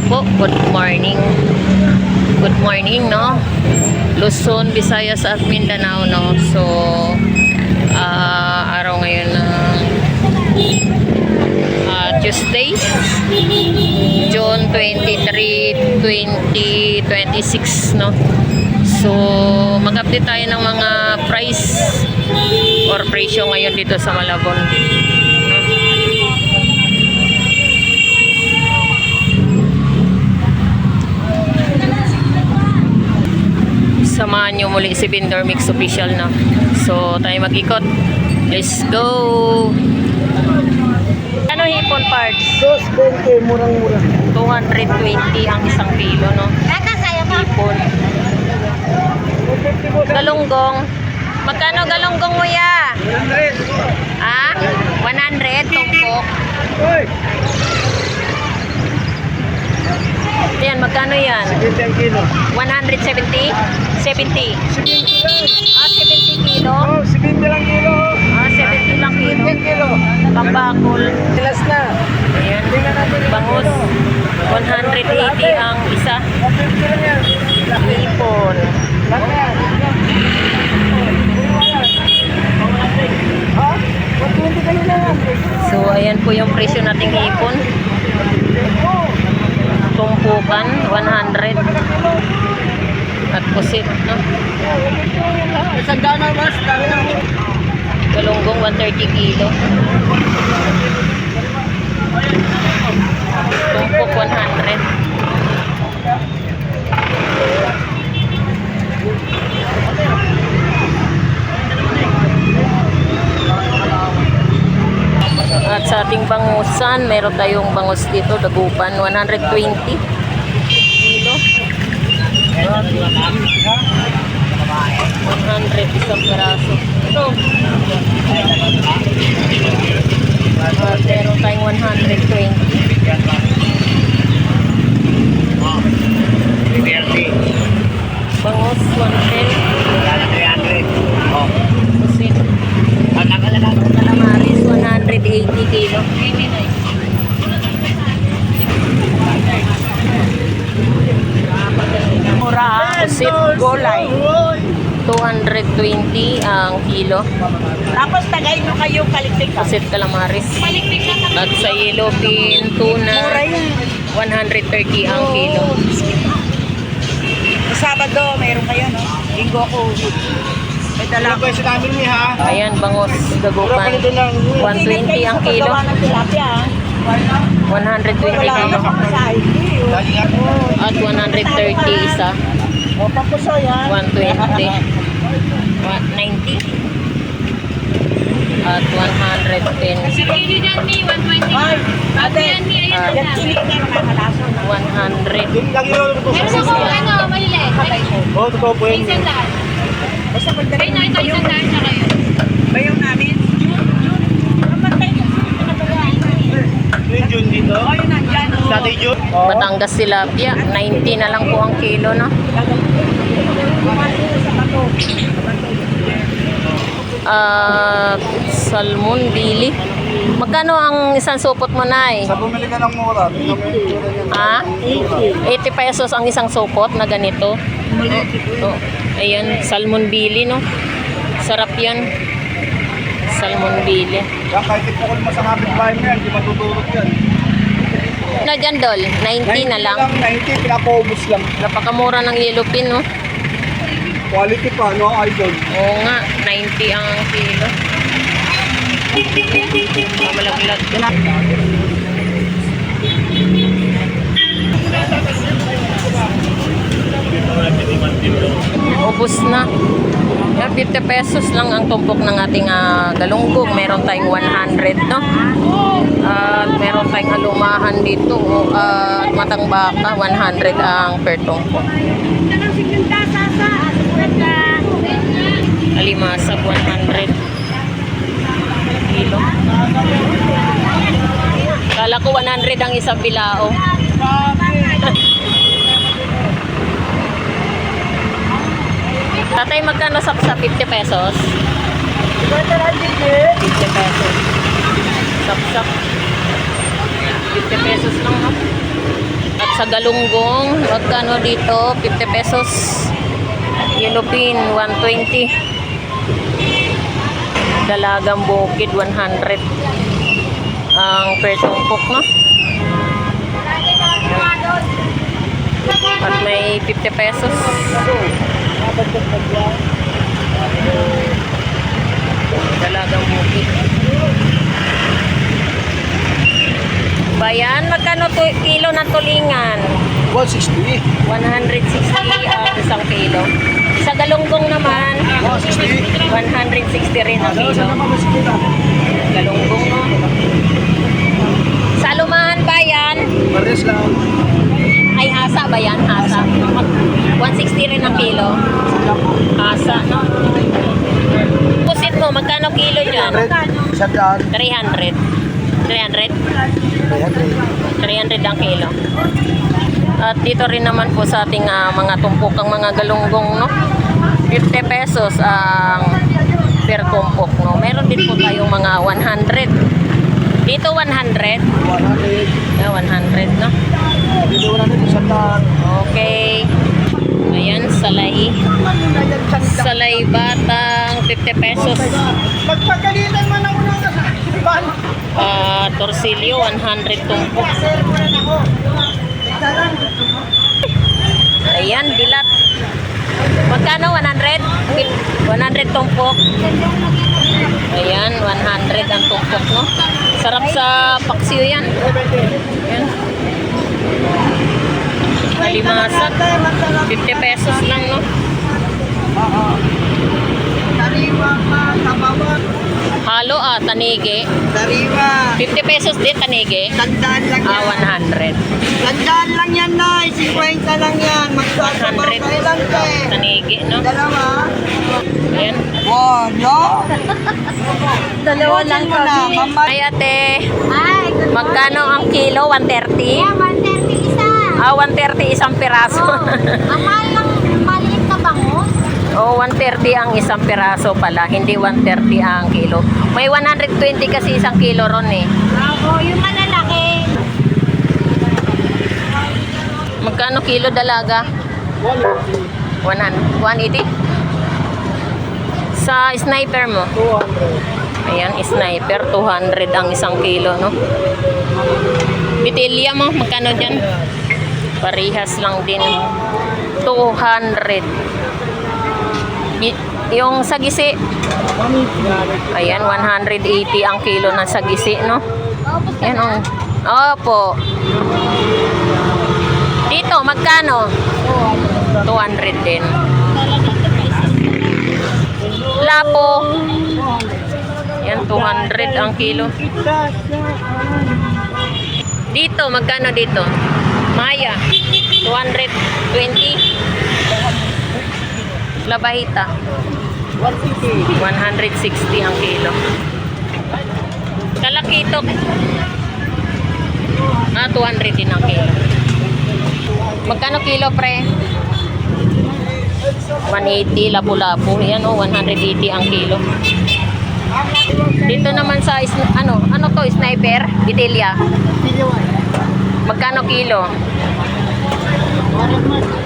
po, good morning. Good morning, no? Luzon, Visayas at Mindanao, no? So, araw ngayon na Tuesday, June 23, 2026, no? So, mag-update tayo ng mga price or presyo ngayon dito sa Malabon. Samahan nyo muli si Vendor Mix Official, no? So, tayo mag-ikot. Let's go! Ano hipon parts? 220, murang-murang. 220 ang isang kilo, no? Hipon. Galunggong. Magkano galunggong mo ya? 100. Ah? 100 tumpok. Uy! Yan, magkano yan? 70 ang kilo. 170? 70. 70 lang. 70 kilo? Oh, 70 lang kilo. 70 lang kilo. 70 kilo. Pambakol. Tilas na. Ayan. Tingnan natin. Bangus. 180 ang isa. 50 lang yan. Hipon. Lahat yan. Ha? 120 kayo na yan. So, ayan po yung presyo nating hipon. Tumpukan, 100. At pusit, no? Isang gana, mas. Galunggong, 130 kilo. Tumpok, 100. At sa ating bangusan, meron tayong bangus dito, dagupan, 120 kilo. 100 isang peraso. At meron tayong 120. Bangus, 110. Pusit. Calamaris, 180 kilo. Mura, pusit, golay. 220 ang kilo. Tapos tagay mo kayo kaliktik ka. Pusit, calamaris. At sa yellow pin, tuna, Mura yan. 130 ang kilo. Sabado, mayroon kayo, no? Linggo ko. May dala Ano ba sa namin niya, ha? Ayan, bangus, dagupan. 120 ang kilo. Gawa ng tilapia, ha? 120 Wala kilo. na kang sa ID. Lagi nga. At 130 isa. O, papuso yan. 120. 90. At 110 isa. Ay, ate. At Yan kilik na nakakalaso. 100. Yung lagi yun. Meron ako Oo, totoo po yun. Basta pagdating Ito, kayo, isang daan sa kayo. bayaw namin. Kapantay ko. Yung June dito. O, yun nandyan. o. Dati June. Batangas tilapia, 90 na lang po ang kilo, no? Salmon, bili. Magkano ang isang supot mo, Nay? Sa bumili ka ng mura. Ah? 80 pesos ang isang supot na ganito. Oh, ayan, salmon bili, no? Sarap yan. Salmon bili. Yan, kahit ipukul mo sa kapitbahay mo yan, di matutulog yan. Na dyan, Dol? 90 na lang. 90, pinapaubos lang. Napakamura ng yellow pin, no? Quality pa, no, idol? Oo nga, 90 ang kilo. Mamalaglag. Ubus na. Yeah, 50 pesos lang ang tumpok ng ating galunggong. Meron tayong 100, no? At meron tayong alumahan dito. At matang baka, 100 ang per tumpok. Alimasag, 100 kilo. Kala ko 100 ang isang bilao. Tatay, magkano sa 50 pesos? 50 pesos. Sap-sap. 50 pesos lang, no? At sa galunggong, magkano dito? 50 pesos. Yellow pin, 120. Dalagang bukid, 100. Ang per tumpok, no? At may 50 pesos. Dalagang bukid. Bayan, magkano to kilo ng tulingan? 160. 160 ang isang kilo. Sa galunggong naman, 160. 160 rin ang kilo. Saan naman masikita? Galunggong, no? Sa Lumahan Bayan, Pares lang. ay hasa ba yan? Hasa. 160 rin ang kilo. Hasa, no? Pusit mo, magkano kilo dyan? 100. 300. 300? 300 ang kilo. At dito rin naman po sa ating mga tumpokang mga galunggong, no? 50 pesos ang per tumpok, no? Meron din po tayong mga 100. Dito 100. 100. Yeah, 100, no? Dito 100. 100. Okay. Ayan, salay. Salay batang 50 pesos. Magpagalitan man ako ng ban. Torsilyo 100 tumpok. Ayan, dilat. Magkano 100? 100 tumpok. Ayan, 100 ang tumpok, no? Sarap sa paksiw yan. Ayan. Limasat. 50 pesos lang, no? Sariwa pa, kabawat. Halo tanige. Sariwa. 50 pesos din tanige. Tandaan lang yan. 100. Tandaan lang yan, Nay. 50 lang yan. Magsasabaw 100. kayo lang, te. Tanige, no? Dalawa. Ayan. Wala. Dalawa lang kami. Ay, ate. Ay, good Magkano ang kilo? 130? Yeah, 130 isa. 130 isang piraso. Ang mahal ng maliit na bangus. 130 ang isang piraso pala, hindi 130 ang kilo. May 120 kasi isang kilo ron eh. Bravo, yung malalaki. Magkano kilo dalaga? 180? Sa sniper mo? 200. Ayan, sniper, 200 ang isang kilo, no? Bitilya mo, magkano dyan? Parihas lang din. 200. Yung sagisi, ayan, 180 ang kilo ng sagisi, no? Ayan, oh. Opo. Dito, magkano? 200 din. Lapo. Yan, 200 ang kilo. Dito, magkano dito? Maya, 220. Labahita, 160 ang kilo. Kalakitok, 200 din ang kilo. Magkano kilo, pre? 180, lapu-lapu. Yan, 180 ang kilo. Dito naman sa ano to, sniper, bitilya. Magkano kilo?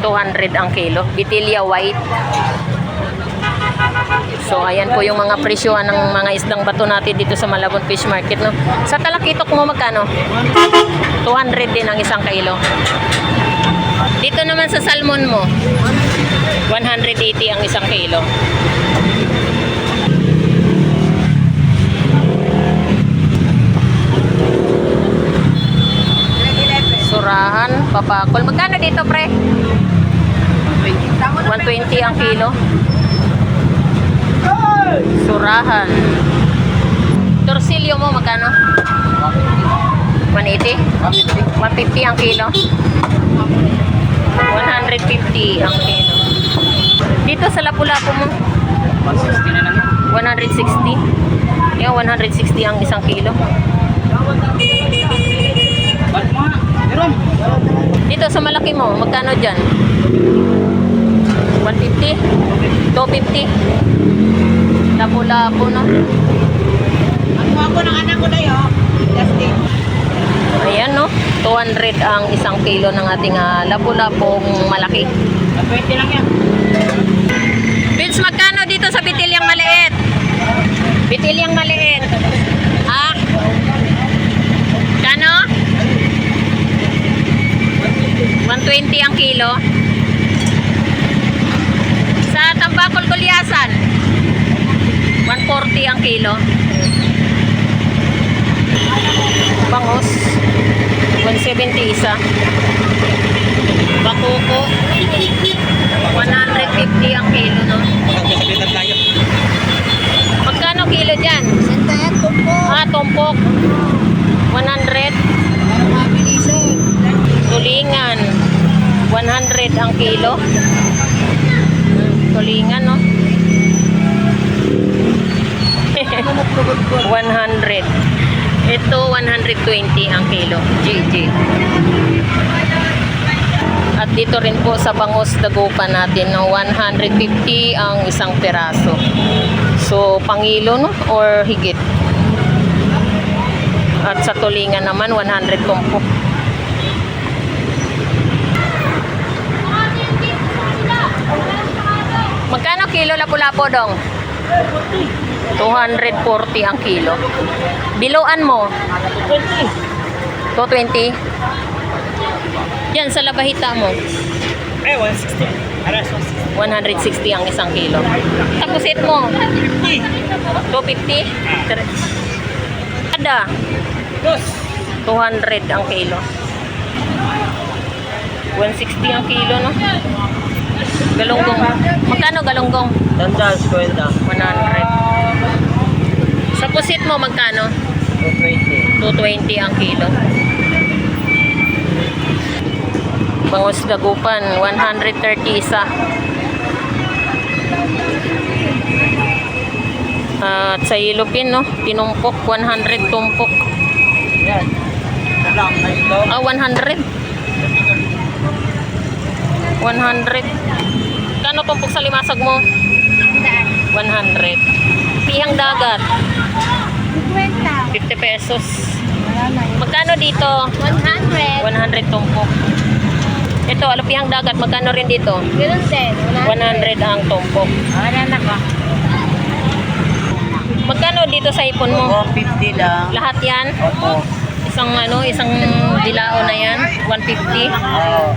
200 ang kilo. Bitilya white. So ayan po yung mga presyohan ng mga isdang bato natin dito sa Malabon Fish Market, no. Sa talakitok mo magkano? 200 din ang isang kilo. Dito naman sa salmon mo, 180 ang isang kilo. Surahan, papakol. Magkano dito, pre? 120 ang kilo. Surahan. Torsilyo mo, magkano? 180? 150 ang kilo. 150 ang kilo. Dito sa lapu-lapu mo? 160 na lang. 160. Yung 160 ang isang kilo. Ba't mo? Meron. Dito sa malaki mo, magkano dyan? 150? 250? Lapu-lapu, no? Ang mga ko ng anak ko na yun. Justin. Ayan, no? 200 ang isang kilo ng ating lapu-lapong malaki. 20 lang yan. Vince, magkano dito sa bitilyang maliit? Bitilyang maliit. Ah? Kano? 120 ang kilo. Sa tambakol kulyasan, 140 ang kilo. Bangos, 170 isa. Bakuko, 150 ang kilo, no? Magkasabitan tayo. Magkano kilo dyan? Tumpok. 100. Tulingan, 100 ang kilo. Tulingan, no? 100. Ito, 120 ang kilo. GG. At dito rin po sa Bangos Dagupan natin, no, 150 ang isang peraso. So, pangilo, no? Or higit. At sa tulingan naman, 100 tumpok. Magkano kilo lapu-lapo, dong? 240 ang kilo. Biluan mo? 220. Yan, sa labahita mo? 160. Aras, 160 ang isang kilo. Tapusit mo? 250? Ada? 200 ang kilo. 160 ang kilo, no? Galunggong. Magkano galunggong? Tandaan, 50. 100. Sa pusit mo, magkano? 220. 220 ang kilo. Bangos Dagupan, 130 isa. At sa Ilopin, no? Tinumpok, 100 tumpok. Yan. Lang, ito. 100. 100. Kano tumpok sa limasag mo? 100. Pihang dagat, 50. 50 pesos. Magkano dito? 100. 100 tumpok. Ito, alupihang dagat, magkano rin dito? Ganun din. 100 ang tumpok. Wala na ka. Magkano dito sa ipon mo? 50 lang. Lahat yan? Opo. Isang dilao na yan? 150? Oo.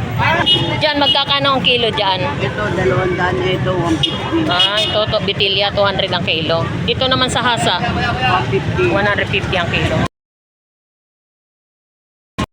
Diyan, magkakano ang kilo dyan? Ito, 200. Ito, 150. Ito, bitilya, 200 ang kilo. Dito naman sa hasa, 150. 150 ang kilo.